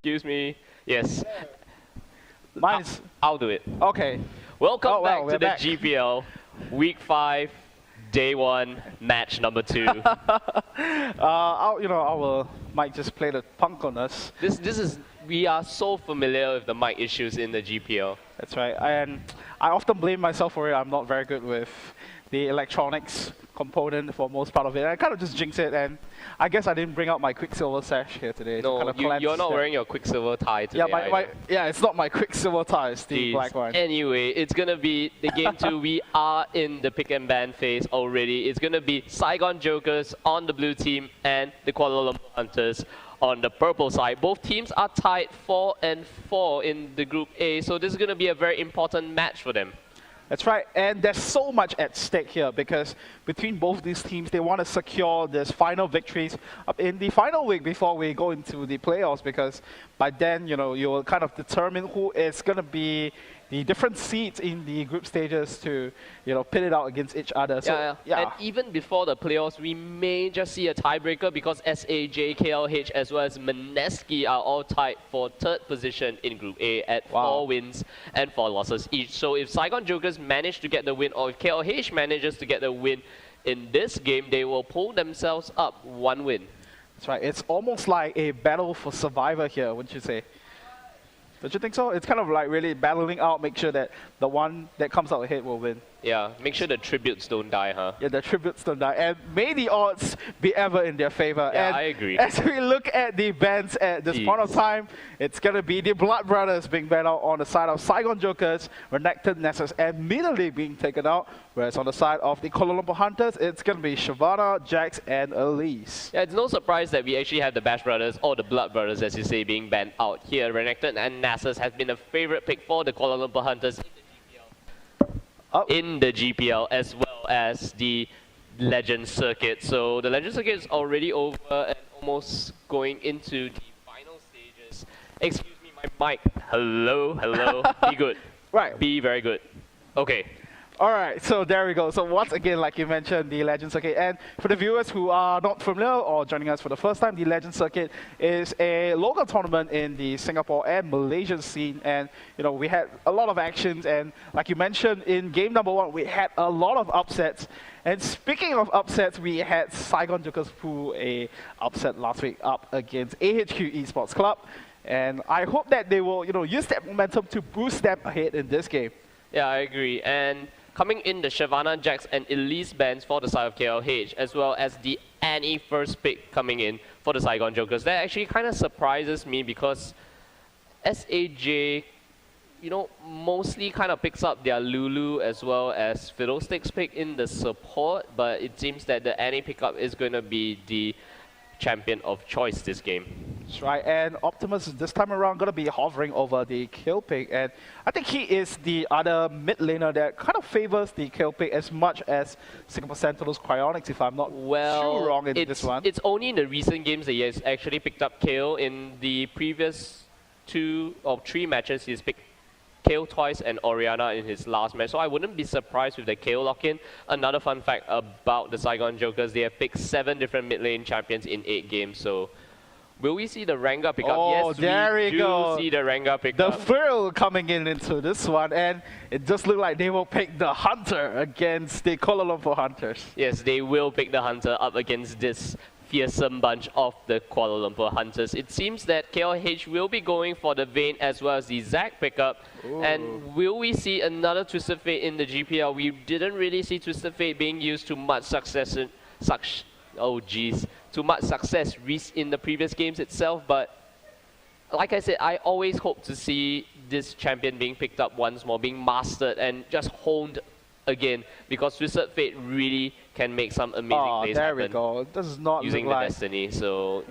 Excuse me. Yes. Mine's I'll do it. okay. Welcome Oh, back well, to we're the back. GPL, Week 5, Day 1, Match number 2. I will might just play the punk on us. We are so familiar with the mic issues in the GPL. That's right. And I often blame myself for it. I'm not very good with the electronics component for most part of it. I kind of just jinx it, and I guess I didn't bring out my Quicksilver sash here today. to No, kind of you're not that. wearing your Quicksilver tie today. Yeah, it's not my Quicksilver tie, it's the Jeez. black one. Anyway, it's going to be the game 2. We are in the pick and ban phase already. It's going to be Saigon Jokers on the blue team and the Kuala Lumpur Hunters on the purple side. Both teams are tied 4-4 in the Group A, so this is going to be a very important match for them. That's right, and there's so much at stake here because between both these teams, they want to secure this final victories up in the final week before we go into the playoffs, because by then, you will kind of determine who is going to be the different seeds in the group stages to, pit it out against each other. So, And even before the playoffs, we may just see a tiebreaker because SAJ, KLH, as well as Maneski are all tied for 3rd position in Group A at 4 wins and 4 losses each. So if Saigon Jokers manage to get the win, or if KLH manages to get the win in this game, they will pull themselves up 1 win. That's right. It's almost like a battle for survivor here, wouldn't you say? Don't you think so? It's kind of like really battling out, make sure that the one that comes out ahead will win. Yeah, make sure the tributes don't die, huh? Yeah, the tributes don't die. And may the odds be ever in their favor. Yeah, and I agree. As we look at the bans at this point of time, it's going to be the Blood Brothers being banned out on the side of Saigon Jokers, Renekton Nessus, and Middelly being taken out. Whereas on the side of the Kuala Lumpur Hunters, it's going to be Shavana, Jax, and Elise. Yeah, it's no surprise that we actually have the Bash Brothers, or the Blood Brothers, as you say, being banned out here. Renekton and Nessus has been a favorite pick for the Kuala Lumpur Hunters in the GPL, as well as the Legend Circuit. So the Legend Circuit is already over and almost going into the final stages. Excuse me, my mic. Hello, hello. Be good. Right. Be very good. Okay. All right, so there we go. So once again, like you mentioned, the Legend Circuit. And for the viewers who are not familiar or joining us for the first time, the Legend Circuit is a local tournament in the Singapore and Malaysian scene. And, we had a lot of actions. And like you mentioned, in game number 1, we had a lot of upsets. And speaking of upsets, we had Saigon Jokers pull a upset last week up against AHQ Esports Club. And I hope that they will, use that momentum to boost them ahead in this game. Yeah, I agree. And coming in, the Shavana, Jax, and Elise bans for the side of KLH, as well as the Annie first pick coming in for the Saigon Jokers. That actually kind of surprises me because SAJ, mostly kind of picks up their Lulu as well as Fiddlesticks pick in the support, but it seems that the Annie pickup is going to be the champion of choice this game. That's right, and Optimus this time around going to be hovering over the kill pick, and I think he is the other mid laner that kind of favors the kill pick as much as Singapore Sentinel's Cryonics, if I'm not too wrong in this one. It's only in the recent games that he has actually picked up Kayle. In the previous 2 or 3 matches, he's picked Kayle twice and Oriana in his last match, so I wouldn't be surprised with the Kayle lock-in. Another fun fact about the Saigon Jokers, they have picked 7 different mid lane champions in 8 games, so will we see the Rengar pick up? Oh, yes, there we go. See the Rengar pick the up. The thrill coming into this one, and it just looked like they will pick the Hunter against the Kuala Lumpur Hunters. Yes, they will pick the Hunter up against this fearsome bunch of the Kuala Lumpur Hunters. It seems that KLH will be going for the Vayne as well as the Zac pickup. Ooh. And will we see another Twisted Fate in the GPL? We didn't really see Twisted Fate being used to much success in the previous games itself, but like I said, I always hope to see this champion being picked up once more, being mastered and just honed again, because Twisted Fate really can make some amazing plays there happen. we go. This is not using the Destiny. So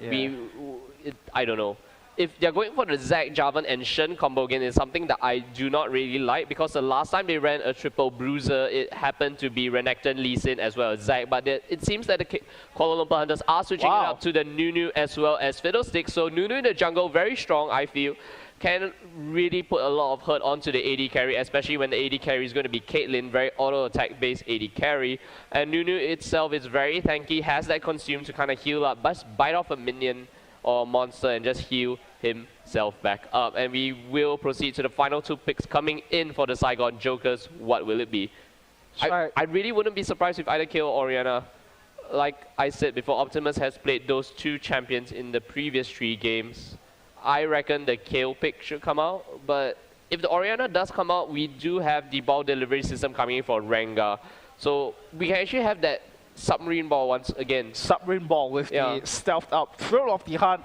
I don't know. If they're going for the Zac, Jarvan, and Shen combo again, it's something that I do not really like, because the last time they ran a triple bruiser, it happened to be Renekton, Lee Sin, as well as Zac. But it seems that the Kuala Lumpur Hunters are switching it up to the Nunu as well as Fiddlesticks. So Nunu in the jungle, very strong, I feel. Can really put a lot of hurt onto the AD carry, especially when the AD carry is going to be Caitlyn, very auto-attack based AD carry. And Nunu itself is very tanky, has that consume to kind of heal up, but bite off a minion or monster and just heal himself back up. And we will proceed to the final 2 picks coming in for the Saigon Jokers. What will it be? I really wouldn't be surprised if either Kayle or Orianna. Like I said before, Optimus has played those 2 champions in the previous 3 games. I reckon the Kayle pick should come out, but if the Orianna does come out, we do have the ball delivery system coming in for Rengar. So we can actually have that submarine ball once again. Submarine ball with the stealthed up throw of the hunt.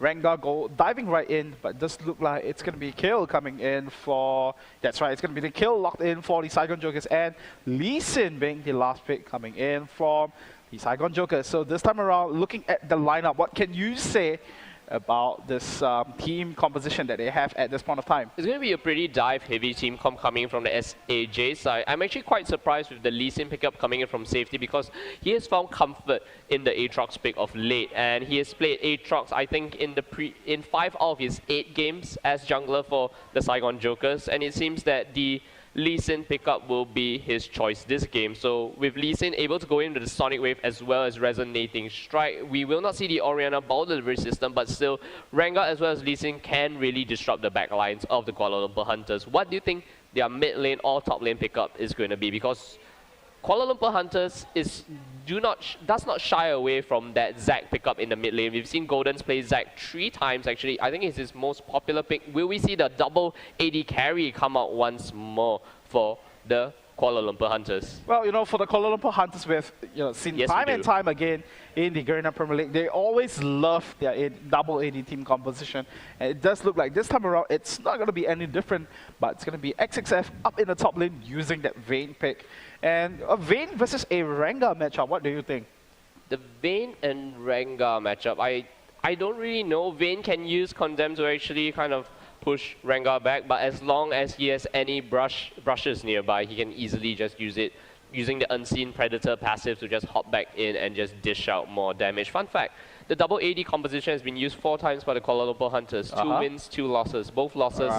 Rengar go diving right in, but does look like it's going to be Kayle coming in for... That's right, it's going to be the Kayle locked in for the Saigon Jokers, and Lee Sin being the last pick coming in from the Saigon Jokers. So this time around, looking at the lineup, what can you say about this team composition that they have at this point of time? It's going to be a pretty dive-heavy team coming from the SAJ side. I'm actually quite surprised with the Lee Sin pickup coming in from safety because he has found comfort in the Aatrox pick of late, and he has played Aatrox, I think, in 5 out of his 8 games as jungler for the Saigon Jokers, and it seems that the Lee Sin pickup will be his choice this game. So with Lee Sin able to go into the Sonic Wave as well as Resonating Strike, we will not see the Orianna ball delivery system, but still Rengar as well as Lee Sin can really disrupt the backlines of the Kuala Lumpur Hunters. What do you think their mid lane or top lane pickup is going to be? Because Kuala Lumpur Hunters does not shy away from that Zac pickup in the mid lane. We've seen Goldens play Zac 3 times actually. I think it's his most popular pick. Will we see the double AD carry come out once more for the Kuala Lumpur Hunters? Well, you know, for the Kuala Lumpur Hunters, we've seen time and time again in the Garena Premier League, they always love their double AD team composition. And it does look like this time around, it's not going to be any different, but it's going to be XXF up in the top lane using that Vayne pick. And a Vayne versus a Rengar matchup, what do you think? The Vayne and Rengar matchup, I don't really know. Vayne can use Condemn to actually kind of push Rengar back, but as long as he has any brushes nearby, he can easily just use it, using the Unseen Predator passive to just hop back in and just dish out more damage. Fun fact, the double AD composition has been used 4 times by the Kuala Lumpur Hunters. 2 wins, 2 losses. Both losses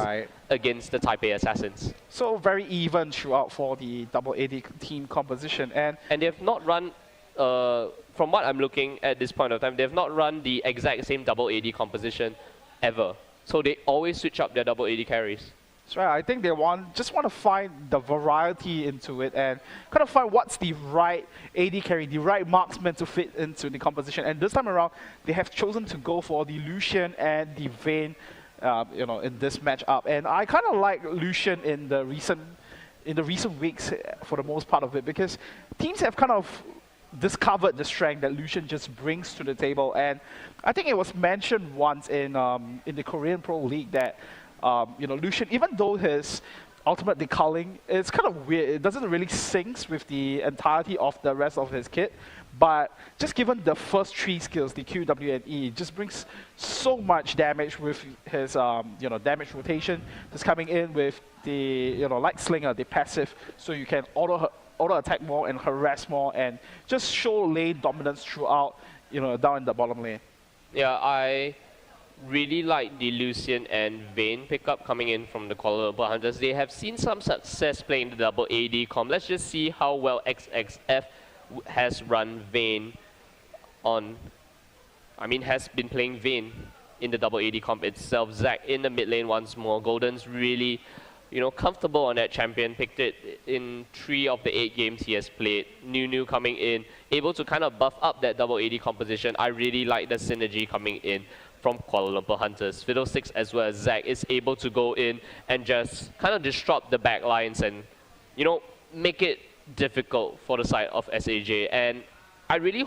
against the Taipei Assassins. So very even throughout for the double AD team composition. And they have not run, from what I'm looking at this point of time, they have not run the exact same double AD composition ever. So they always switch up their double AD carries. That's right. I think they just want to find the variety into it and kind of find what's the right AD carry, the right marksman to fit into the composition. And this time around, they have chosen to go for the Lucian and the Vayne, in this matchup. And I kind of like Lucian in the recent weeks for the most part of it, because teams have kind of discovered the strength that Lucian just brings to the table. And I think it was mentioned once in the Korean Pro League that Lucian, even though his ultimate deculling is kind of weird, it doesn't really sync with the entirety of the rest of his kit, but just given the first 3 skills, the Q, W, and E, just brings so much damage with his damage rotation, just coming in with the Light Slinger, the passive, so you can auto attack more and harass more and just show lane dominance throughout, down in the bottom lane. Yeah, I really like the Lucian and Vayne pickup coming in from the Kuala Lumpur Hunters. They have seen some success playing the double AD comp. Let's just see how well XXF has run Vayne has been playing Vayne in the double AD comp itself. Zac in the mid lane once more. Golden's really, comfortable on that champion. Picked it in 3 of the 8 games he has played. New coming in, able to kind of buff up that double AD composition. I really like the synergy coming in from Kuala Lumpur Hunters. Fiddlesticks as well as Zac is able to go in and just kind of disrupt the back lines and, make it difficult for the side of SAJ. And I really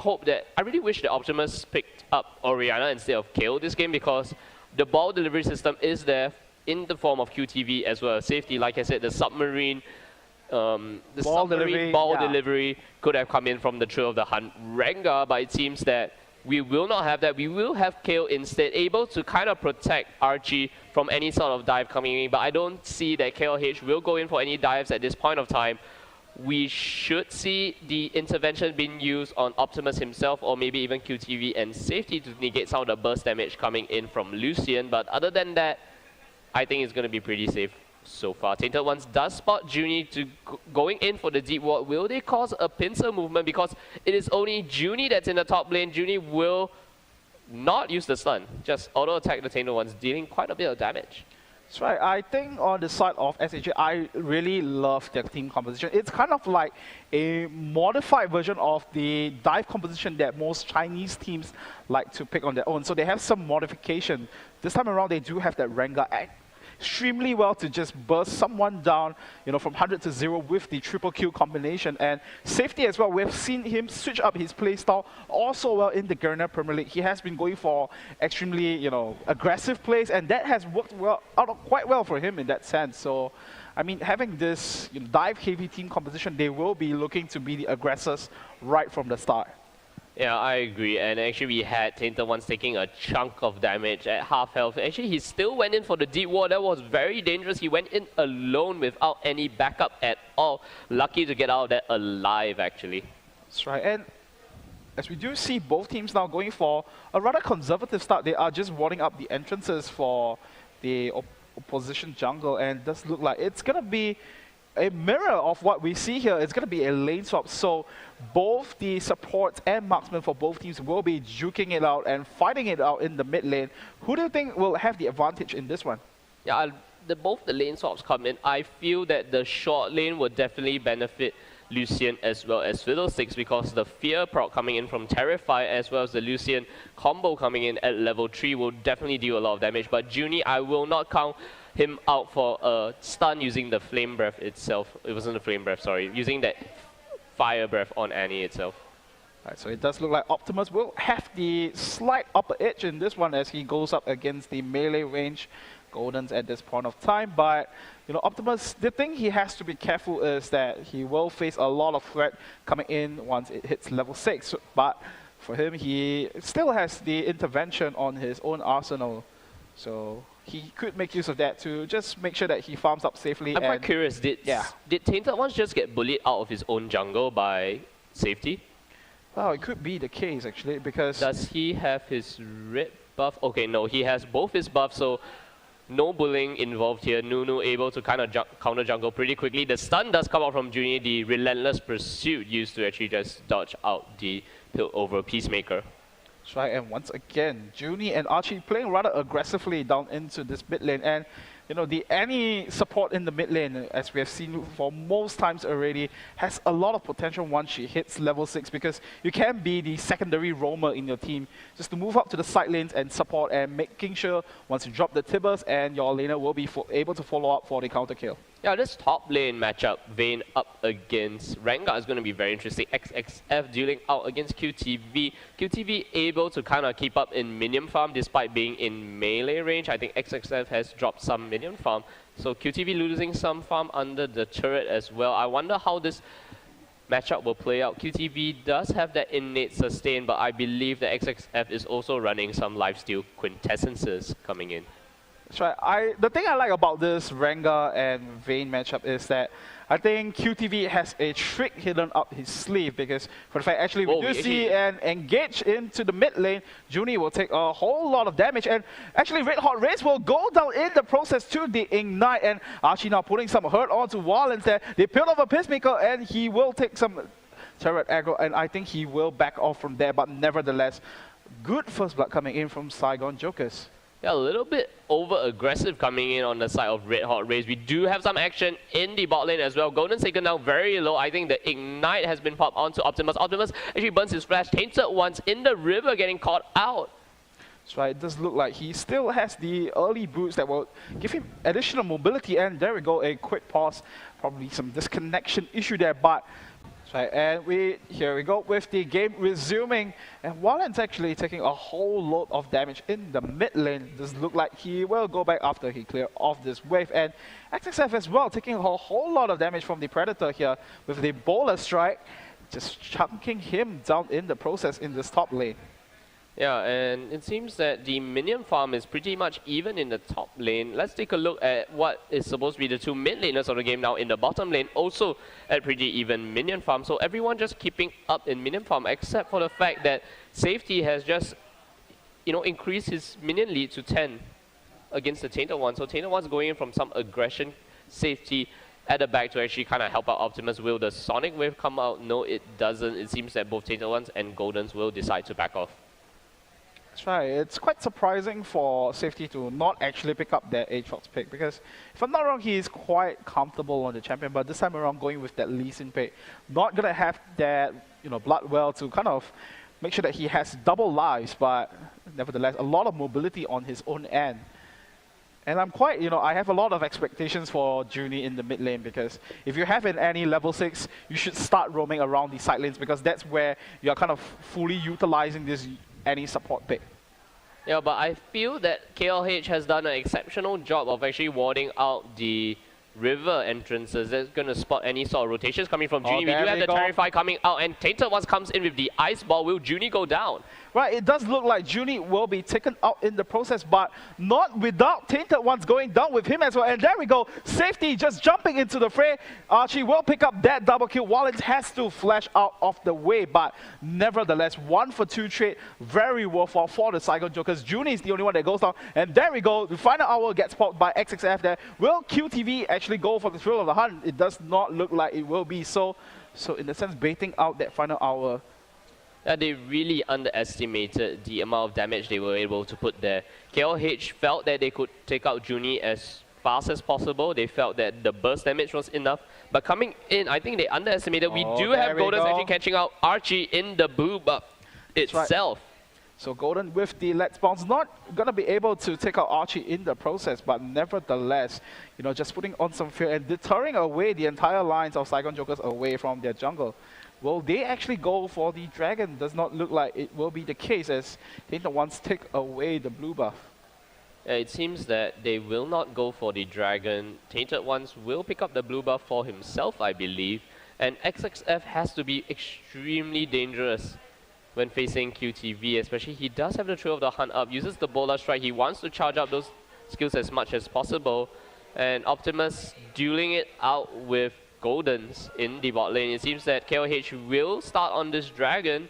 wish the Optimus picked up Orianna instead of Kayle this game, because the ball delivery system is there in the form of QTV as well as safety. Like I said, the submarine ball delivery could have come in from the Trail of the Hunt Rengar, but it seems that we will not have that. We will have Kayle instead, able to kind of protect Archie from any sort of dive coming in, but I don't see that KLH will go in for any dives at this point of time. We should see the intervention being used on Optimus himself, or maybe even QTV and safety to negate some of the burst damage coming in from Lucian, but other than that, I think it's going to be pretty safe so far. Tainted Ones does spot Junie going in for the deep ward. Will they cause a pincer movement? Because it is only Junie that's in the top lane. Junie will not use the stun, just auto attack the Tainted Ones, dealing quite a bit of damage. That's right. I think on the side of SHA, I really love their team composition. It's kind of like a modified version of the dive composition that most Chinese teams like to pick on their own. So they have some modification. This time around, they do have that Rengar extremely well to just burst someone down, from 100 to 0 with the triple kill combination. And safety as well, we've seen him switch up his playstyle also well in the Garena Premier League. He has been going for extremely, aggressive plays, and that has worked quite well for him in that sense. So, I mean, having this dive-heavy team composition, they will be looking to be the aggressors right from the start. Yeah, I agree. And actually, we had Tainted Ones taking a chunk of damage at half health. Actually, he still went in for the deep wall. That was very dangerous. He went in alone without any backup at all. Lucky to get out of that alive, actually. That's right. And as we do see both teams now going for a rather conservative start, they are just warding up the entrances for the opposition jungle. And it does look like it's going to be a mirror of what we see here. It's going to be a lane swap. So both the supports and marksmen for both teams will be juking it out and fighting it out in the mid lane. Who do you think will have the advantage in this one? Yeah, both the lane swaps come in. I feel that the short lane will definitely benefit Lucian as well as Fiddlesticks, because the Fear proc coming in from Terrify as well as the Lucian combo coming in at level 3 will definitely do a lot of damage. But Junie, I will not count him out for a stun using the Flame Breath itself. It wasn't the Flame Breath, sorry. Using that Fire Breath on Annie itself. Right, so it does look like Optimus will have the slight upper edge in this one as he goes up against the melee range Goldens at this point of time. But Optimus, the thing he has to be careful is that he will face a lot of threat coming in once it hits level 6. But for him, he still has the intervention on his own arsenal. So he could make use of that to just make sure that he farms up safely. I'm quite curious, did Tainted Ones just get bullied out of his own jungle by safety? Well, it could be the case actually, because... Does he have his red buff? Okay, no, he has both his buffs, so no bullying involved here. Nunu able to kind of counter jungle pretty quickly. The stun does come out from Junie, the Relentless Pursuit used to actually just dodge out the Pilt over Peacemaker. That's right, and once again, Junie and Archie playing rather aggressively down into this mid lane. And the Annie support in the mid lane, as we have seen for most times already, has a lot of potential once she hits level 6, because you can be the secondary roamer in your team, just to move up to the side lanes and support, and making sure once you drop the Tibbers and your laner will be able to follow up for the counter kill. Yeah, this top lane matchup, Vayne up against Rengar, is going to be very interesting. XXF dealing out against QTV. QTV able to kind of keep up in minion farm despite being in melee range. I think XXF has dropped some minion farm. So QTV losing some farm under the turret as well. I wonder how this matchup will play out. QTV does have that innate sustain, but I believe that XXF is also running some lifesteal quintessences coming in. That's right. The thing I like about this Rengar and Vayne matchup is that I think QTV has a trick hidden up his sleeve, because for the fact actually we do see an engage into the mid lane. Junie will take a whole lot of damage, and actually Red Hot Race will go down in the process to the Ignite, and Archie now putting some hurt onto Wall instead. They peel off a Peacemaker and he will take some turret aggro, and I think he will back off from there, but nevertheless, good first blood coming in from Saigon Jokers. Yeah, a little bit over-aggressive coming in on the side of Red Hot Rays. We do have some action in the bot lane as well. Golden's taken down very low. I think the Ignite has been popped onto Optimus. Optimus actually burns his flash. Tainted Ones in the river getting caught out. That's right, it does look like he still has the early boots that will give him additional mobility. And there we go, a quick pause. Probably some disconnection issue there, but... Right, and here we go with the game resuming, and Wallen's actually taking a whole load of damage in the mid lane. Does look like he will go back after he clears off this wave, and XXF as well taking a whole lot of damage from the Predator here with the Bowler Strike, just chunking him down in the process in this top lane. Yeah, and it seems that the minion farm is pretty much even in the top lane. Let's take a look at what is supposed to be the two mid laners of the game now in the bottom lane, also at pretty even minion farm. So everyone just keeping up in minion farm, except for the fact that Safety has just, increased his minion lead to 10 against the Tainted One. So Tainted One's going in from some aggression, Safety at the back to actually kind of help out Optimus. Will the Sonic Wave come out? No, it doesn't. It seems that both Tainted Ones and Goldens will decide to back off. That's right. It's quite surprising for Safety to not actually pick up that Aatrox pick because if I'm not wrong, he is quite comfortable on the champion. But this time around, going with that Lee Sin pick, not gonna have that blood well to kind of make sure that he has double lives. But nevertheless, a lot of mobility on his own end. And I'm quite, I have a lot of expectations for Junie in the mid lane because if you have an Annie level 6, you should start roaming around the side lanes because that's where you're kind of fully utilizing this Annie support pick. Yeah, but I feel that KLH has done an exceptional job of actually warding out the river entrances. That's going to spot any sort of rotations coming from Junie. We do have the Terrify coming out, and Tainted Ones comes in with the Ice Ball. Will Junie go down? Right, it does look like Junie will be taken out in the process, but not without Tainted Ones going down with him as well. And there we go, Safety just jumping into the fray. Archie will pick up that double kill. Wallens has to flash out of the way, but nevertheless, 1 for 2 trade, very worthwhile for the Saigon Jokers. Junie is the only one that goes down, and there we go, the final hour gets popped by XXF there. Will QTV actually go for the thrill of the hunt? It does not look like it will be so. So in a sense, baiting out that final hour. They really underestimated the amount of damage they were able to put there. KLH felt that they could take out Junie as fast as possible. They felt that the burst damage was enough. But coming in, I think they underestimated. We do have Goldens actually catching out Archie in the blue buff itself. Right. So Golden with the Let's Bounce, not going to be able to take out Archie in the process, but nevertheless, just putting on some fear and deterring away the entire lines of Saigon Jokers away from their jungle. Will they actually go for the dragon? Does not look like it will be the case as Tainted Ones take away the blue buff. It seems that they will not go for the dragon. Tainted Ones will pick up the blue buff for himself, I believe. And XXF has to be extremely dangerous when facing QTV, especially he does have the Thrill of the Hunt up, uses the Bola Strike. He wants to charge up those skills as much as possible. And Optimus dueling it out with Goldens in the bot lane. It seems that KLH will start on this dragon,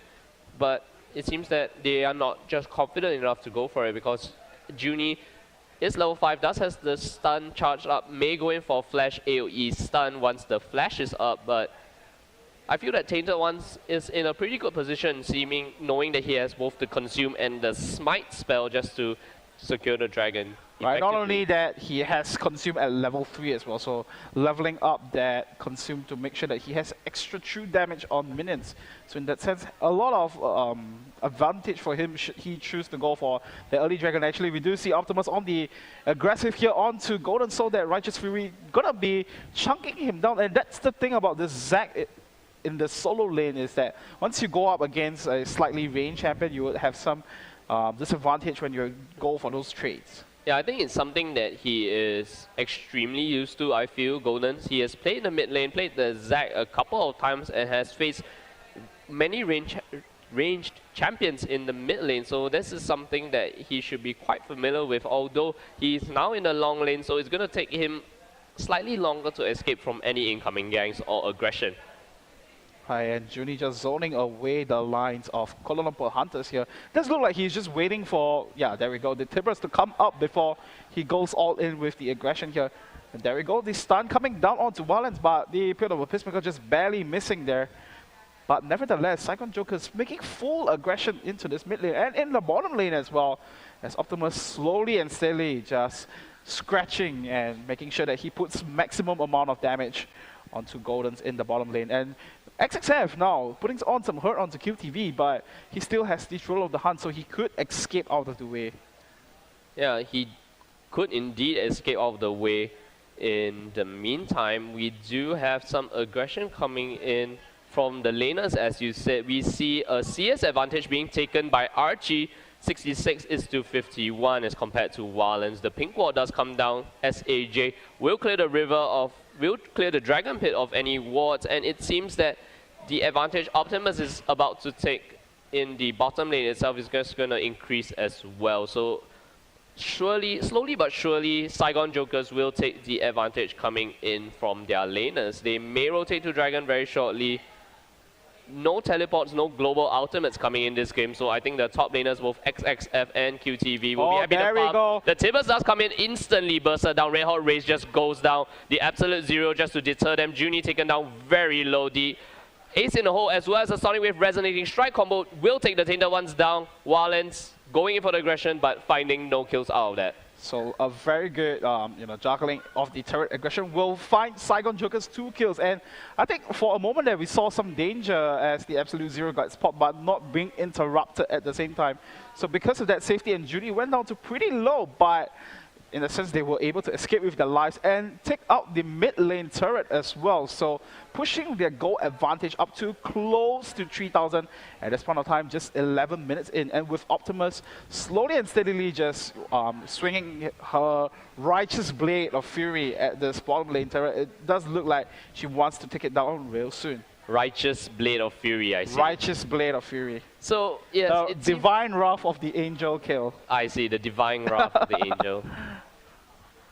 but it seems that they are not just confident enough to go for it because Junie is level 5, does has the stun charged up, may go in for flash AoE stun once the flash is up, but I feel that Tainted Ones is in a pretty good position, knowing that he has both the Consume and the Smite spell just to secure the dragon. Right, not only that, he has Consume at level 3 as well, so leveling up that Consume to make sure that he has extra true damage on minions. So in that sense, a lot of advantage for him should he choose to go for the early dragon. Actually, we do see Optimus on the aggressive here onto Golden, so that Righteous Fury gonna be chunking him down. And that's the thing about this Zac in the solo lane, is that once you go up against a slightly ranged champion, you would have some disadvantage when you go for those trades. Yeah, I think it's something that he is extremely used to, I feel, Goldens. He has played the mid lane, played the Zac a couple of times, and has faced many ranged champions in the mid lane. So this is something that he should be quite familiar with, although he's now in the long lane, so it's going to take him slightly longer to escape from any incoming ganks or aggression. Hi, and Junie just zoning away the lines of Kuala Lumpur Hunters here. Does look like he's just waiting for, yeah, there we go, the Tibbers to come up before he goes all in with the aggression here. And there we go, the stun coming down onto Wallens, but the Pit of a Peacemaker just barely missing there. But nevertheless, Saigon Jokers making full aggression into this mid lane and in the bottom lane as well, as Optimus slowly and steadily just scratching and making sure that he puts maximum amount of damage onto Goldens in the bottom lane. And XXF now putting on some hurt onto QTV, but he still has the Thrill of the Hunt, so he could escape out of the way. Yeah, he could indeed escape out of the way. In the meantime, we do have some aggression coming in from the laners, as you said. We see a CS advantage being taken by Archie. 66 is to 51 as compared to Wallens. The pink ward does come down. SAJ will clear the Dragon Pit of any wards, and it seems that the advantage Optimus is about to take in the bottom lane itself is just going to increase as well. So slowly but surely, Saigon Jokers will take the advantage coming in from their laners. They may rotate to Dragon very shortly. No teleports, no global ultimates coming in this game, so I think the top laners, both XXF and QTV, will be happy to farm. The Tibbers does come in, instantly bursts down. Red Hot Race just goes down. The Absolute Zero just to deter them. Junie taken down very low. The Ace in the hole as well as a Sonic Wave Resonating Strike combo will take the Tainted Ones down. Walens going in for the aggression but finding no kills out of that. So a very good juggling of the turret aggression will find Saigon Jokers 2 kills. And I think for a moment there we saw some danger as the Absolute Zero got spot but not being interrupted at the same time. So because of that, Safety and Judy went down to pretty low, but in a sense they were able to escape with their lives and take out the mid lane turret as well. So pushing their goal advantage up to close to 3,000 at this point of time, just 11 minutes in. And with Optimus slowly and steadily just swinging her righteous blade of fury at this bottom lane turret, it does look like she wants to take it down real soon. Righteous Blade of Fury, I see. Righteous Blade of Fury. So, yes. The divine wrath of the angel kill. I see, the divine wrath of the angel.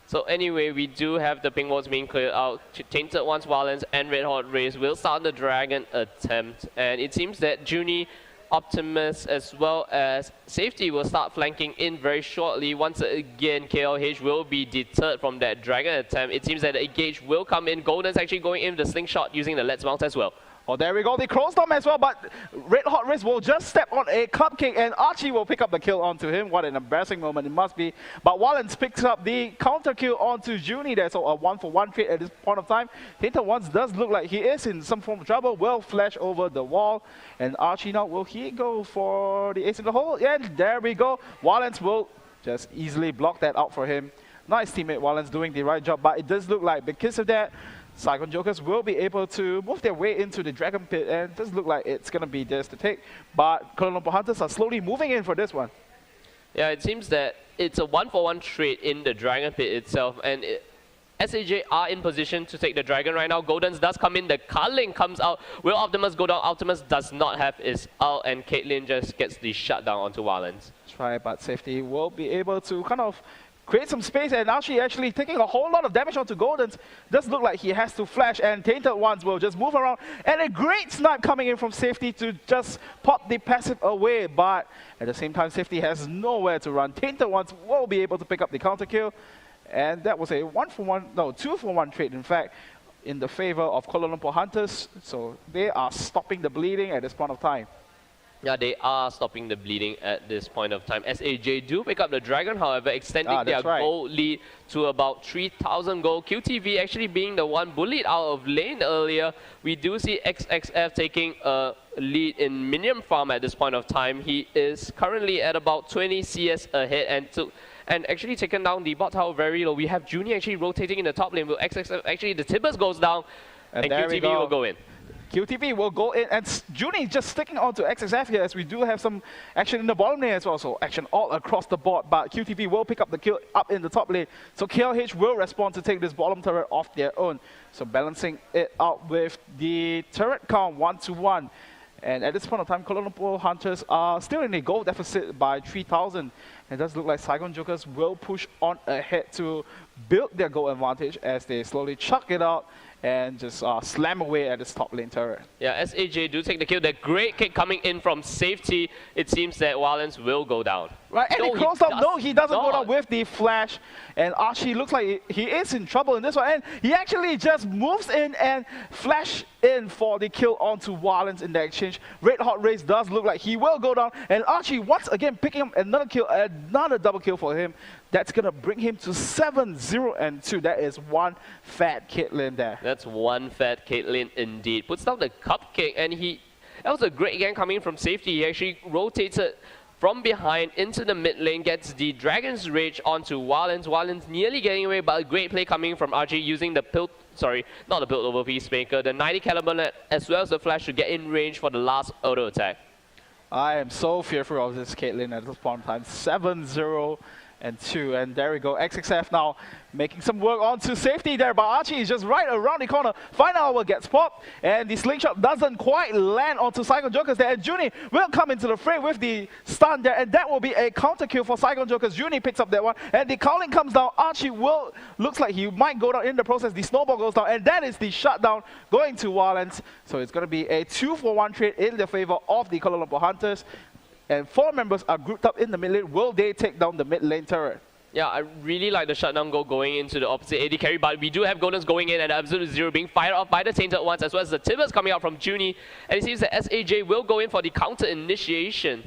So anyway, we do have the pink walls being cleared out. Tainted Ones, Walens, and Red Hot Rays will start the Dragon attempt. And it seems that Junie, Optimus, as well as Safety will start flanking in very shortly. Once again, KLH will be deterred from that Dragon attempt. It seems that the engage will come in. Golden's actually going in with the slingshot using the Let's Mount as well. Oh, there we go. The Crow Storm as well, but Red Hot Race will just step on a cupcake and Archie will pick up the kill onto him. What an embarrassing moment it must be. But Walens picks up the counter kill onto Junie there, so a 1-for-1 trade at this point of time. Tainted Ones does look like he is in some form of trouble. Will flash over the wall. And Archie now, will he go for the ace in the hole? Yeah, there we go. Walens will just easily block that out for him. Nice teammate Walens doing the right job, but it does look like because of that, Saigon Jokers will be able to move their way into the Dragon Pit, and it does look like it's going to be theirs to take. But Kuala Lumpur Hunters are slowly moving in for this one. Yeah, it seems that it's a 1-for-1 trade in the Dragon Pit itself, and SAJ are in position to take the Dragon right now. Golden's does come in, the culling comes out. Will Optimus go down? Optimus does not have his ult, and Caitlyn just gets the shutdown onto Walens. Try, but Safety will be able to kind of create some space, and actually taking a whole lot of damage onto Golden's. Does look like he has to flash, and Tainted Ones will just move around. And a great snipe coming in from Safety to just pop the passive away, but at the same time, Safety has nowhere to run. Tainted Ones will be able to pick up the counter kill, and that was a 2-for-1 trade, in fact, in the favor of Kuala Lumpur Hunters. So they are stopping the bleeding at this point of time. Yeah, they are stopping the bleeding at this point of time. SAJ do pick up the Dragon, however, extending their gold lead to about 3,000 gold. QTV actually being the one bullied out of lane earlier. We do see XXF taking a lead in minion farm at this point of time. He is currently at about 20 CS ahead and actually taken down the bot tower very low. We have Junie actually rotating in the top lane. Will XXF actually, the Tibbers goes down and QTV will go in. QTV will go in, and Junie just sticking on to XXF here as we do have some action in the bottom lane as well. So action all across the board, but QTV will pick up the kill up in the top lane. So KLH will respond to take this bottom turret off their own. So balancing it out with the turret count 1-to-1. And at this point of time, Kuala Lumpur Hunters are still in a goal deficit by 3,000. It does look like Saigon Jokers will push on ahead to build their goal advantage as they slowly chuck it out and just slam away at this top lane turret. Yeah, SAJ do take the kill. That great kick coming in from Safety. It seems that Walens will go down. Right, and no, he closed up. No, he doesn't go down with the flash. And Archie looks like he is in trouble in this one. And he actually just moves in and flash in for the kill onto Walens in the exchange. Red Hot Race does look like he will go down. And Archie once again picking up another kill, another double kill for him. That's going to bring him to 7-0-2. That is one fat Caitlyn there. That's one fat Caitlyn indeed. Puts down the cupcake, and that was a great game coming from Safety. He actually rotated from behind into the mid lane, gets the Dragon's Rage onto Walens. Walens nearly getting away, but a great play coming from Archie using the not the build over Peacemaker, the 90 caliber net as well as the flash to get in range for the last auto attack. I am so fearful of this Caitlyn at this point in time. 7-0-2, and there we go. XXF now making some work onto Safety there, but Archie is just right around the corner. Final Hour gets popped, and the slingshot doesn't quite land onto Saigon Jokers there, and Junie will come into the fray with the stun there, and that will be a counter kill for Saigon Jokers. Junie picks up that one, and the calling comes down. Archie looks like he might go down in the process. The snowball goes down, and that is the shutdown going to Walens. So it's going to be a 2-for-1 trade in the favor of the Kuala Lumpur Hunters. And 4 members are grouped up in the mid lane. Will they take down the mid lane turret? Yeah, I really like the shutdown goal going into the opposite AD carry, but we do have Golden's going in and Absolute Zero being fired off by the Tainted Ones, as well as the Tibbers coming out from Junie. And it seems that SAJ will go in for the counter initiation.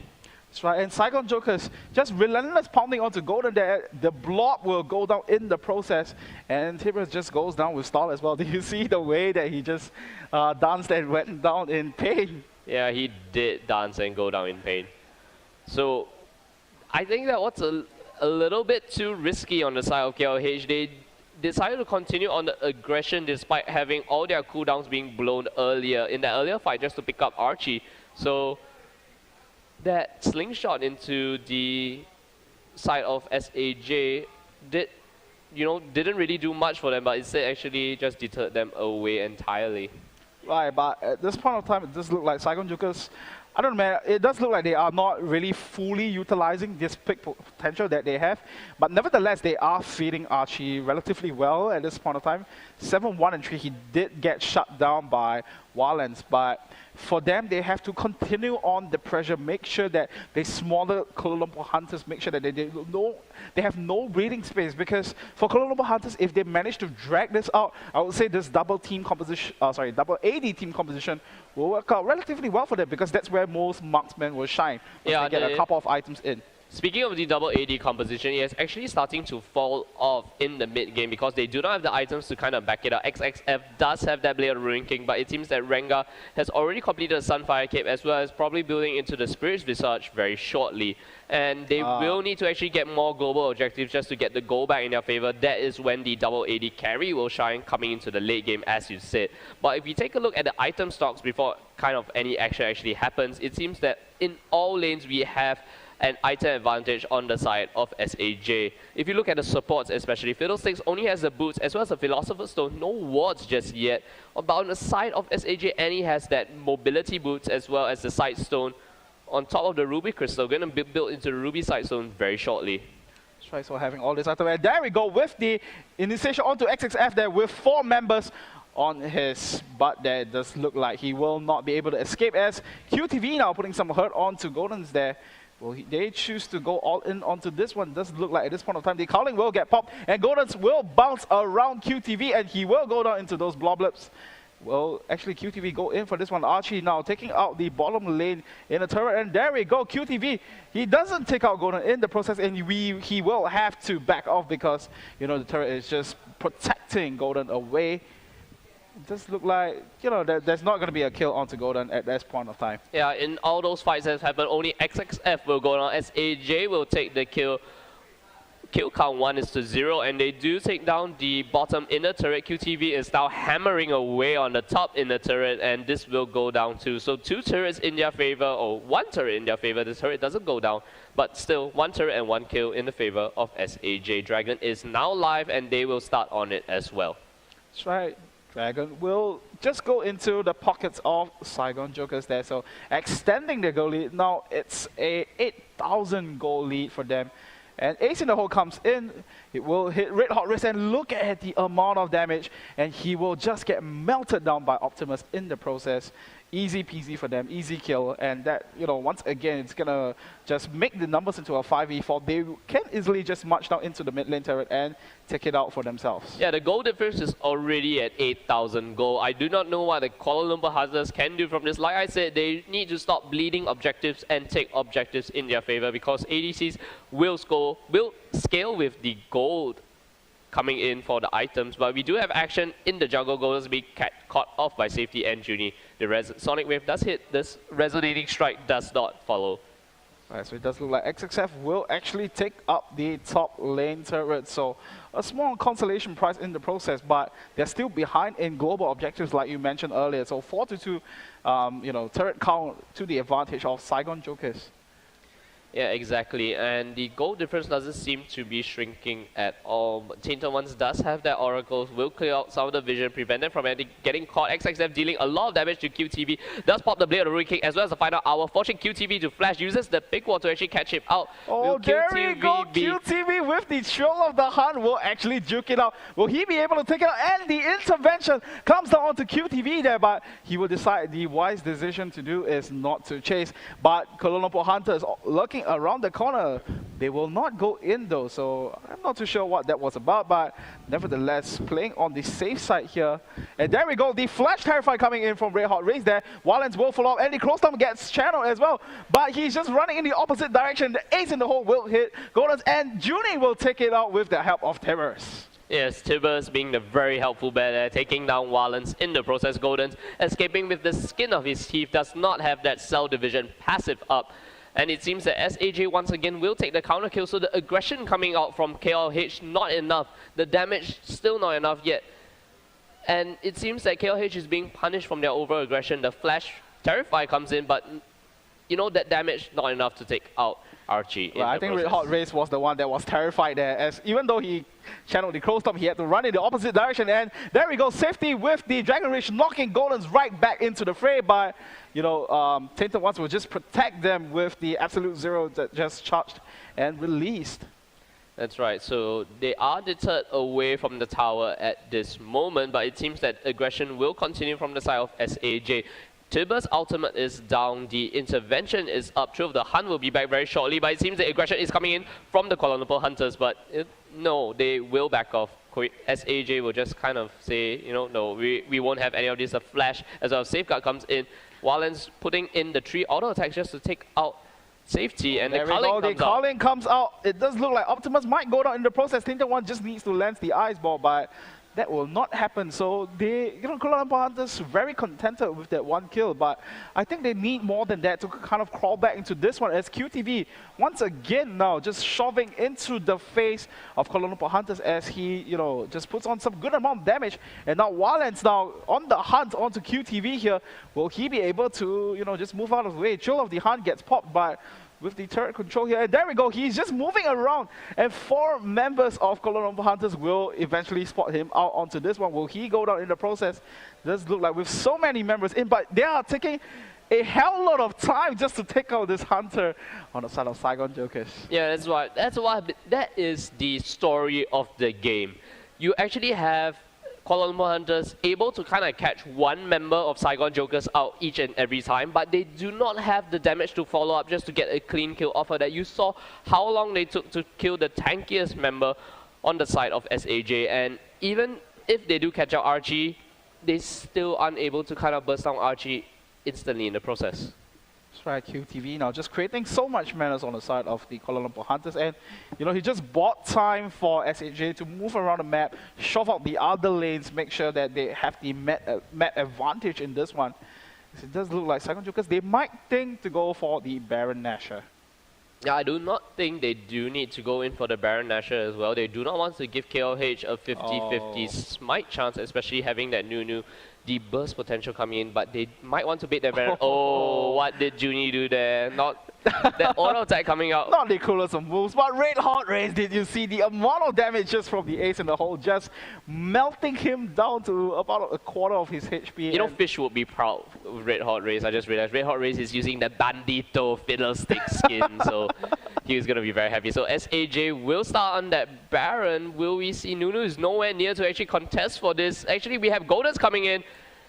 That's right, and Saigon Jokers just relentless pounding onto Golden there. The blob will go down in the process, and Tibbers just goes down with stall as well. Do you see the way that he just danced and went down in pain? Yeah, he did dance and go down in pain. So I think that what's a little bit too risky on the side of KLH. They decided to continue on the aggression despite having all their cooldowns being blown earlier in that earlier fight just to pick up Archie. So that slingshot into the side of SAJ didn't really do much for them, but instead actually just deterred them away entirely. Right, but at this point of time, it does look like Saigon Jokers, I don't know, man, it does look like they are not really fully utilizing this peak potential that they have. But nevertheless, they are feeding Archie relatively well at this point of time. 7-1 and 3, he did get shut down by Wildlands, but for them, they have to continue on the pressure, make sure that they smaller Kuala Lumpur Hunters, make sure that they have no breathing space, because for Kuala Lumpur Hunters, if they manage to drag this out, I would say this double AD team composition will work out relatively well for them, because that's where most marksmen will shine once they get a couple of items in. Speaking of the double AD composition, it is actually starting to fall off in the mid game because they do not have the items to kind of back it up. XXF does have that Blade of the Ruin King, but it seems that Rengar has already completed the Sunfire Cape as well as probably building into the Spirit's Visage very shortly. And they will need to actually get more global objectives just to get the goal back in their favor. That is when the double AD carry will shine coming into the late game, as you said. But if you take a look at the item stocks before kind of any action actually happens, it seems that in all lanes we have an item advantage on the side of SAJ. If you look at the supports especially, Fiddlesticks only has the boots as well as the Philosopher's Stone, no wards just yet. But on the side of SAJ, Annie has that mobility boots as well as the side stone on top of the Ruby Crystal, going to be built into the Ruby side stone very shortly. That's right, so having all this item, and there we go with the initiation onto XXF there with 4 members on his butt there. It does look like he will not be able to escape as QTV now putting some hurt onto Golden's there. Well, they choose to go all in onto this one. Does look like at this point of time, the Cowling will get popped, and Golden's will bounce around QTV, and he will go down into those bloblips. Well, actually, QTV go in for this one. Archie now taking out the bottom lane in a turret, and there we go. QTV, he doesn't take out Golden in the process, and he will have to back off because, you know, the turret is just protecting Golden away. It does look like, you know, there's not going to be a kill onto Golden at this point of time. Yeah, in all those fights that have happened, only XXF will go down. SAJ will take the kill. Kill count 1-0, and they do take down the bottom inner turret. QTV is now hammering away on the top inner turret, and this will go down too. So 2 turrets in their favor, or 1 turret in their favor. The turret doesn't go down, but still 1 turret and 1 kill in the favor of SAJ. Dragon is now live, and they will start on it as well. That's right. Dragon will just go into the pockets of Saigon Jokers there, so extending their goal lead. Now it's a 8,000 goal lead for them. And Ace in the Hole comes in, it will hit Red Hot Wrist, and look at the amount of damage, and he will just get melted down by Optimus in the process. Easy peasy for them, easy kill, and that, you know, once again, it's gonna just make the numbers into a 5v4. They can easily just march down into the mid lane turret and take it out for themselves. Yeah, the goal difference is already at 8,000 gold. I do not know what the Kuala Lumpur Hunters can do from this. Like I said, they need to stop bleeding objectives and take objectives in their favor, because ADCs will scale with the gold coming in for the items, but we do have action in the jungle. Goldens being caught off by Safety and Junie. The Sonic Wave does hit, this resonating strike does not follow. Alright, so it does look like XXF will actually take up the top lane turret, so a small consolation prize in the process, but they're still behind in global objectives like you mentioned earlier, so 4-2, you know, turret count to the advantage of Saigon Jokers. Yeah, exactly, and the goal difference doesn't seem to be shrinking at all. Tainted Ones does have that Oracles, will clear out some of the vision, prevent them from getting caught. XXF dealing a lot of damage to QTV, does pop the Blade of the Ruin King as well as the final hour, forcing QTV to flash, uses the Big Wall to actually catch him out. Oh, there we go, QTV with the Chill of the Hunt will actually juke it out. Will he be able to take it out? And the intervention comes down onto QTV there, but he will decide the wise decision to do is not to chase. But Kuala Lumpur Hunters looking around the corner. They will not go in though, so I'm not too sure what that was about, but nevertheless, playing on the safe side here. And there we go, the Flash Terrify coming in from Red Hot Race there. Wallens will follow up, and the Crowstorm gets channeled as well, but he's just running in the opposite direction. The ace in the hole will hit Goldens, and Junie will take it out with the help of Tibbers. Yes, Tibbers being the very helpful bear there, taking down Wallens in the process. Goldens escaping with the skin of his teeth, does not have that cell division passive up. And it seems that SAJ once again will take the counter kill, so the aggression coming out from KLH not enough. The damage still not enough yet. And it seems that KLH is being punished from their over-aggression. The Flash Terrify comes in, but you know that damage not enough to take out Archie. Well, I think Red Hot Race was the one that was terrified there, as even though he channeled the Crowstorm, he had to run in the opposite direction. And there we go, safety with the Dragon Rage, knocking Goldens right back into the fray. But you know, Tainted Ones will just protect them with the Absolute Zero that just charged and released. That's right, so they are deterred away from the tower at this moment, but it seems that aggression will continue from the side of SAJ. Tibbers' ultimate is down, the intervention is up. True, the Hunt will be back very shortly, but it seems the aggression is coming in from the Kuala Lumpur Hunters, but no, they will back off. SAJ will just kind of say, you know, no, we won't have any of this. A Flash as well as Safeguard comes in. Wallens putting in the 3 auto attacks just to take out safety, and the Culling comes out. It does look like Optimus might go down in the process. Tainted One just needs to lance the ice ball, but that will not happen. So they, you know, Kuala Lumpur Hunters very contented with that 1 kill, but I think they need more than that to kind of crawl back into this one, as QTV once again now just shoving into the face of Kuala Lumpur Hunters as he, you know, just puts on some good amount of damage. And now Wallens now on the hunt onto QTV here. Will he be able to, you know, just move out of the way? Chill of the Hunt gets popped, but with the turret control here, and there we go, he's just moving around, and 4 members of Kuala Lumpur Hunters will eventually spot him out onto this one. Will he go down in the process? Does look like with so many members in, but they are taking a hell lot of time just to take out this Hunter on the side of Saigon Jokers. Yeah, that is the story of the game. You actually have Kuala Lumpur Hunters able to kind of catch 1 member of Saigon Jokers out each and every time, but they do not have the damage to follow up just to get a clean kill off of that. You saw how long they took to kill the tankiest member on the side of SAJ, and even if they do catch out Archie, they still unable to kind of burst down Archie instantly in the process. That's right, QTV now just creating so much menace on the side of the Kuala Lumpur Hunters, and you know, he just bought time for SAJ to move around the map, shove out the other lanes, make sure that they have the map advantage in this one. It does look like Saigon Jokers, they might think to go for the Baron Nashor. Yeah, I do not think they do need to go in for the Baron Nashor as well. They do not want to give KLH a 50-50 smite chance, especially having that new the burst potential coming in, but they might want to bait their Baron. Oh, what did Junie do there? Not that auto attack coming out. Not the coolest of moves, but Red Hot Race, did you see the amount of damage just from the ace in the hole, just melting him down to about a quarter of his HP. You know, Fish would be proud of Red Hot Race. I just realized Red Hot Race is using the Bandito Fiddlestick skin, so he's going to be very happy. So SAJ will start on that Baron. Will we see Nunu is nowhere near to actually contest for this? Actually, we have Goldens coming in,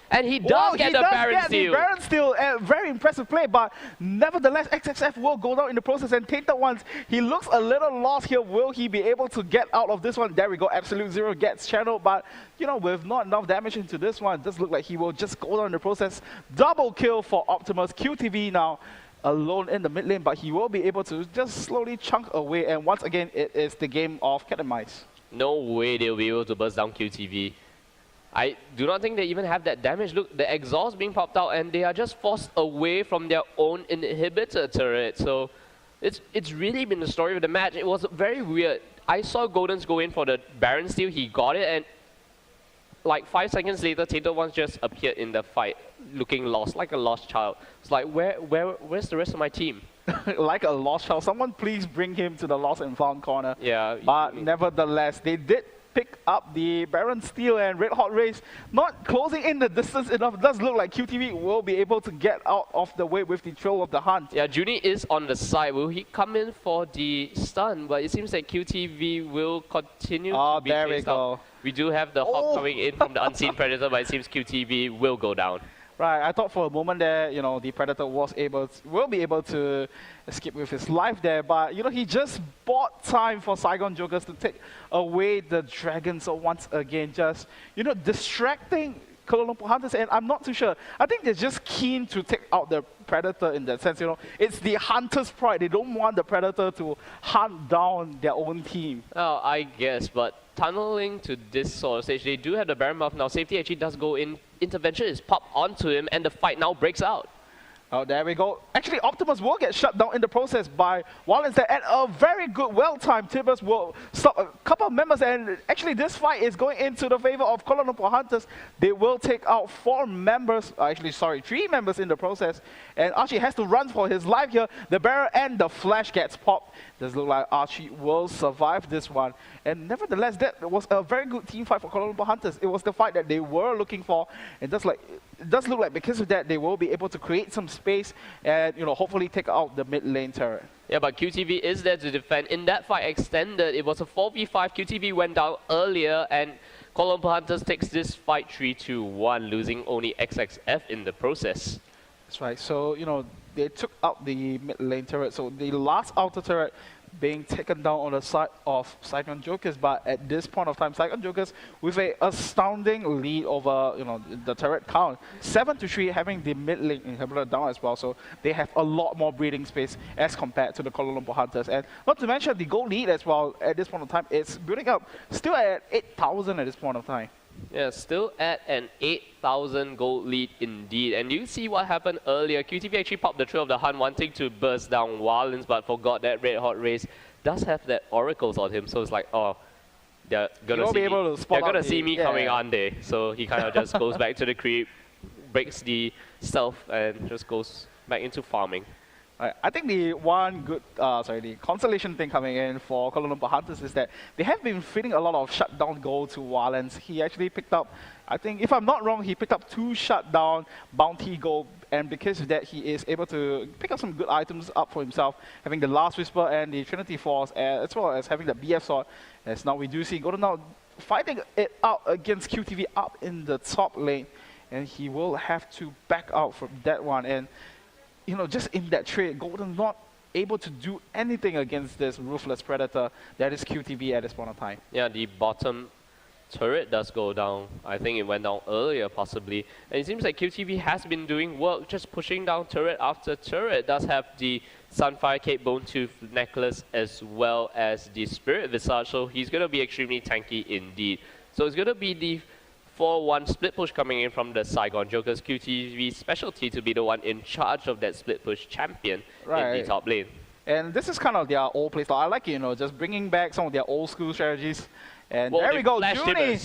and he does get the Baron steal. The Baron steal, very impressive play, but nevertheless, XXF will go down in the process, and Tainted Ones, he looks a little lost here. Will he be able to get out of this one? There we go, Absolute Zero gets channeled, but you know, with not enough damage into this one, it does look like he will just go down in the process. Double kill for Optimus. QTV now alone in the mid lane, but he will be able to just slowly chunk away, and once again, it is the game of cat and mice. No way they'll be able to burst down QTV. I do not think they even have that damage. Look, the exhaust being popped out, and they are just forced away from their own inhibitor turret. So it's really been the story of the match. It was very weird. I saw Goldens go in for the Baron steal. He got it, and like 5 seconds later, Tainted Ones just appeared in the fight, looking lost, like a lost child. It's like, where's the rest of my team? Like a lost child. Someone please bring him to the lost and found corner. Yeah. But nevertheless, they did pick up the Baron Steel, and Red Hot Race not closing in the distance enough. It does look like QTV will be able to get out of the way with the Thrill of the Hunt. Yeah, Junie is on the side. Will he come in for the stun? But it seems like QTV will continue to be there we chased go. out. We do have the hop coming in from the Unseen Predator, but it seems QTV will go down. Right, I thought for a moment there, the Predator will be able to escape with his life there, but he just bought time for Saigon Jokers to take away the Dragon. So once again, just distracting Kuala Lumpur Hunters, and I'm not too sure. I think they're just keen to take out the Predator in that sense. It's the Hunter's pride. They don't want the Predator to hunt down their own team. Oh, I guess, but tunneling to this sort of stage, they do have the Baron buff now. Safety actually does go in. Intervention is popped onto him, and the fight now breaks out. Oh, there we go. Actually, Optimus will get shut down in the process by Wallens there, and a very good, well-timed Tibbers will stop a couple of members, and actually this fight is going into the favor of Kuala Lumpur Hunters. They will take out 3 members in the process, and Archie has to run for his life here. The barrel and the flash gets popped. Does look like Archie will survive this one, and nevertheless, that was a very good team fight for Kuala Lumpur Hunters. It was the fight that they were looking for, and it does look like because of that they will be able to create some space and hopefully take out the mid lane turret. Yeah, but QTV is there to defend. In that fight extended, it was a 4v5. QTV went down earlier, and Kuala Lumpur Hunters takes this fight 3-1, losing only XXF in the process. That's right. So they took out the mid lane turret. So the last outer turret being taken down on the side of Saigon Jokers, but at this point of time, Saigon Jokers with a astounding lead over the turret count, 7-3, having the mid lane inhibitor down as well. So they have a lot more breathing space as compared to the Kuala Lumpur Hunters, and not to mention the gold lead as well. At this point of time, it's building up, still at 8,000 at this point of time. Yeah, still at an 8,000 gold lead indeed. And you see what happened earlier. QTV actually popped the Thrill of the Hunt, wanting to burst down Wallens, but forgot that Red Hot Race does have that Oracles on him. So it's like, oh, they're gonna see me coming, aren't they? So he kind of just goes back to the creep, breaks the stealth, and just goes back into farming. I think the one good, the consolation thing coming in for Kuala Lumpur Hunters is that they have been feeding a lot of shutdown gold to Wallens. He actually picked up, I think, if I'm not wrong, he picked up 2 shutdown bounty gold, and because of that, he is able to pick up some good items up for himself, having the Last Whisper and the Trinity Force, as well as having the BF Sword. As now we do see Golden now fighting it out against QTV up in the top lane, and he will have to back out from that one. And just in that trade, Golden not able to do anything against this ruthless Predator that is QTV at this point of time. Yeah, the bottom turret does go down. I think it went down earlier possibly. And it seems like QTV has been doing work, just pushing down turret after turret. Does have the Sunfire Cape Bone Tooth Necklace as well as the Spirit Visage, so he's going to be extremely tanky indeed. So it's going to be the 4-1 split push coming in from the Saigon Jokers. QTV's specialty to be the one in charge of that split push champion in the top lane. And this is kind of their old playstyle. I like just bringing back some of their old school strategies. And there we go, Junie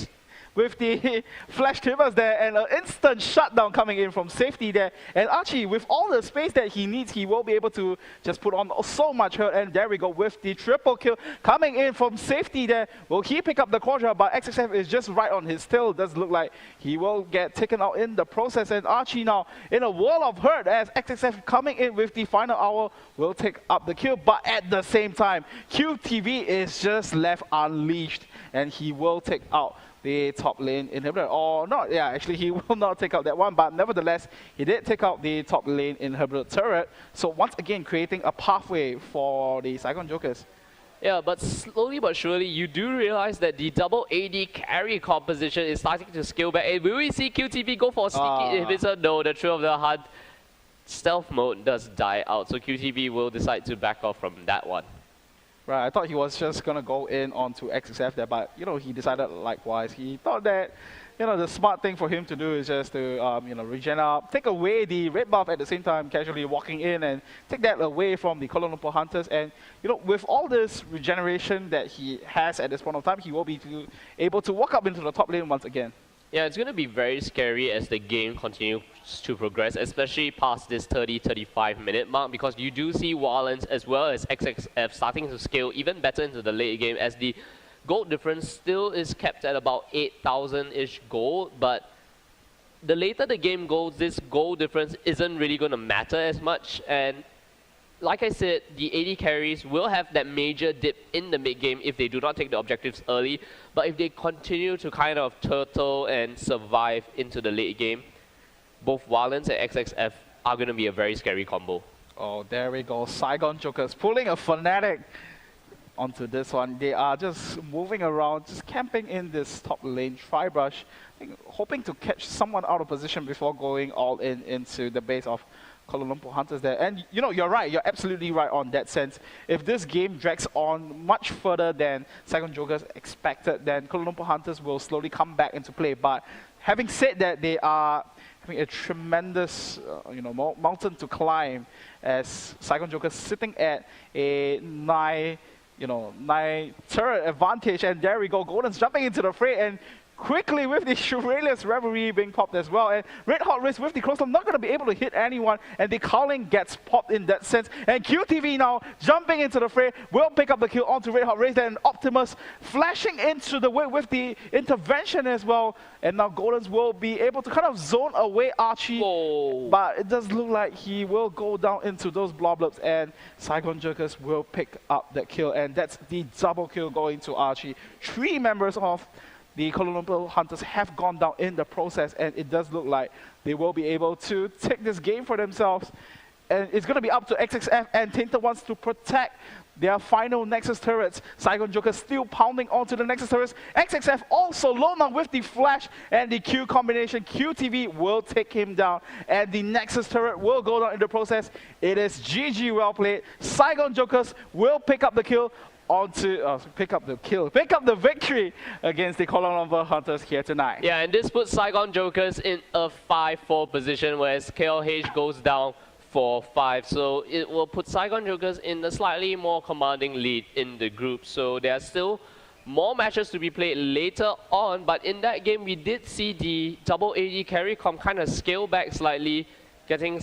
with the flash tibbers there, and an instant shutdown coming in from safety there. And Archie, with all the space that he needs, he will be able to just put on so much hurt. And there we go with the triple kill coming in from safety there. Will he pick up the Quadra? But XXF is just right on his tail. Does look like he will get taken out in the process. And Archie now in a world of hurt as XXF coming in with the final hour will take up the kill. But at the same time, QTV is just left unleashed, and he will take out the top lane inhibitor, or not. Yeah, actually he will not take out that one, but nevertheless he did take out the top lane inhibitor turret, so once again creating a pathway for the Saigon Jokers. Yeah, but slowly but surely you do realize that the double AD carry composition is starting to scale back. And will we see QTV go for a sneaky inhibitor? No, the Thrill of the Hunt stealth mode does die out, so QTV will decide to back off from that one. Right, I thought he was just going to go in onto XXF there, but, he decided likewise. He thought that, the smart thing for him to do is just to, regen up, take away the red buff at the same time, casually walking in and take that away from the Kuala Lumpur Hunters. And, with all this regeneration that he has at this point of time, he will be able to walk up into the top lane once again. Yeah, it's going to be very scary as the game continues to progress, especially past this 30-35 minute mark, because you do see Wallens as well as XXF starting to scale even better into the late game as the gold difference still is kept at about 8,000-ish gold, but the later the game goes, this gold difference isn't really going to matter as much. And like I said, the AD carries will have that major dip in the mid game if they do not take the objectives early. But if they continue to kind of turtle and survive into the late game, both Valence and XXF are going to be a very scary combo. Oh, there we go. Saigon Jokers pulling a Fnatic onto this one. They are just moving around, just camping in this top lane, Tribrush, hoping to catch someone out of position before going all in into the base of Kuala Lumpur Hunters there. And you know, you're right, you're absolutely right on that sense. If this game drags on much further than Saigon Jokers expected, then Kuala Lumpur Hunters will slowly come back into play. But having said that, they are having a tremendous mountain to climb, as Saigon Jokers sitting at a 9 turret advantage. And there we go, Golden's jumping into the fray, and quickly with the Shurelius Reverie being popped as well. And Red Hot Race with the Crosslam not going to be able to hit anyone, and the Cowling gets popped in that sense. And QTV now jumping into the fray will pick up the kill onto Red Hot Race. Then Optimus flashing into the way with the intervention as well. And now Goldens will be able to kind of zone away Archie. Whoa. But it does look like he will go down into those bloblobs, and Saigon Jokers will pick up that kill. And that's the double kill going to Archie. 3 members of the Kuala Lumpur Hunters have gone down in the process, and it does look like they will be able to take this game for themselves. And it's going to be up to XXF and Tainted Ones to protect their final Nexus turrets. Saigon Joker still pounding onto the Nexus turrets. XXF also Loma with the flash and the Q combination. QTV will take him down, and the Nexus turret will go down in the process. It is GG, well played. Saigon Jokers will pick up the kill pick up the victory against the Kuala Lumpur Hunters here tonight. Yeah, and this puts Saigon Jokers in a 5-4 position, whereas KLH goes down 4-5. So it will put Saigon Jokers in a slightly more commanding lead in the group. So there are still more matches to be played later on, but in that game we did see the double AD carry comp kind of scale back slightly, getting,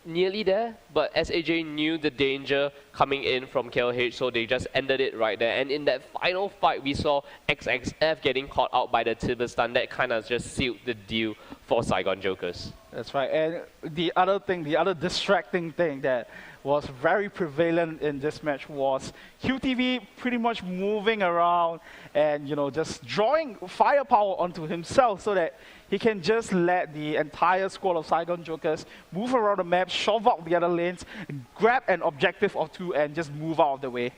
nearly there, but SAJ knew the danger coming in from KLH, so they just ended it right there. And in that final fight, we saw XXF getting caught out by the Tibber stun. That kind of just sealed the deal for Saigon Jokers. That's right. And the other distracting thing that was very prevalent in this match was QTV pretty much moving around and just drawing firepower onto himself so that he can just let the entire squad of Saigon Jokers move around the map, shove out the other lanes, grab an objective or two, and just move out of the way.